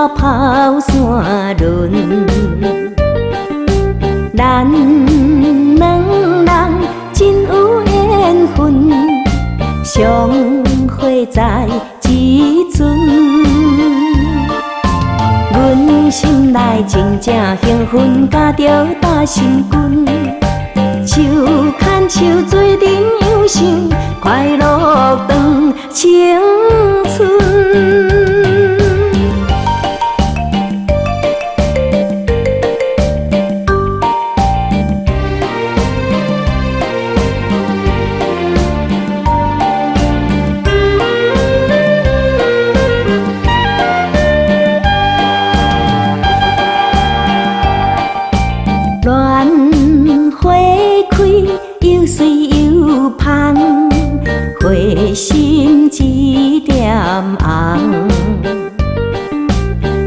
跑山轮。咱两人真有缘分，相会在即阵。阮心内真正兴奋，加着大心君，手牵手做阵游想，快乐长青春。鸾花开，又水又香，花心一点红。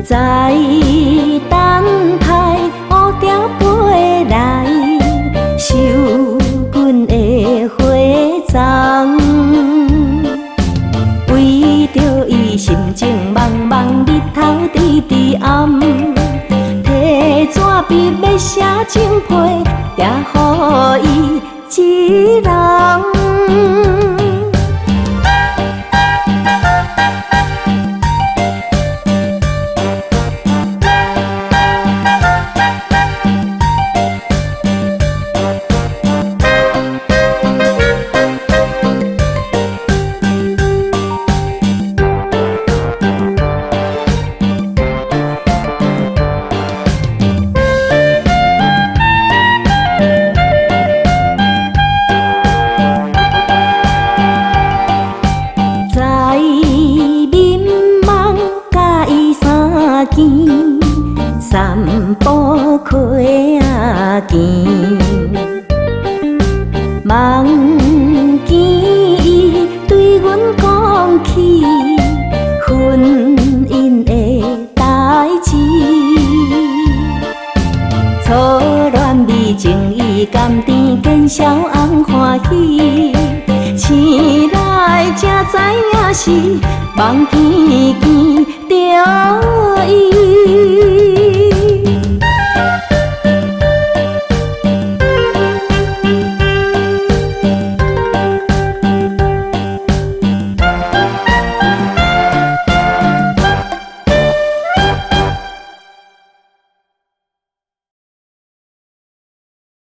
在等待乌条飞来，收阮的花丛。为着伊心情茫茫，日头直直暗。提纸笔要写情批，也予伊一人。三步溪仔行，望见伊对阮讲起婚姻的代志，初恋美情意甘甜，见笑红欢喜，醒来才知影是梦见着伊。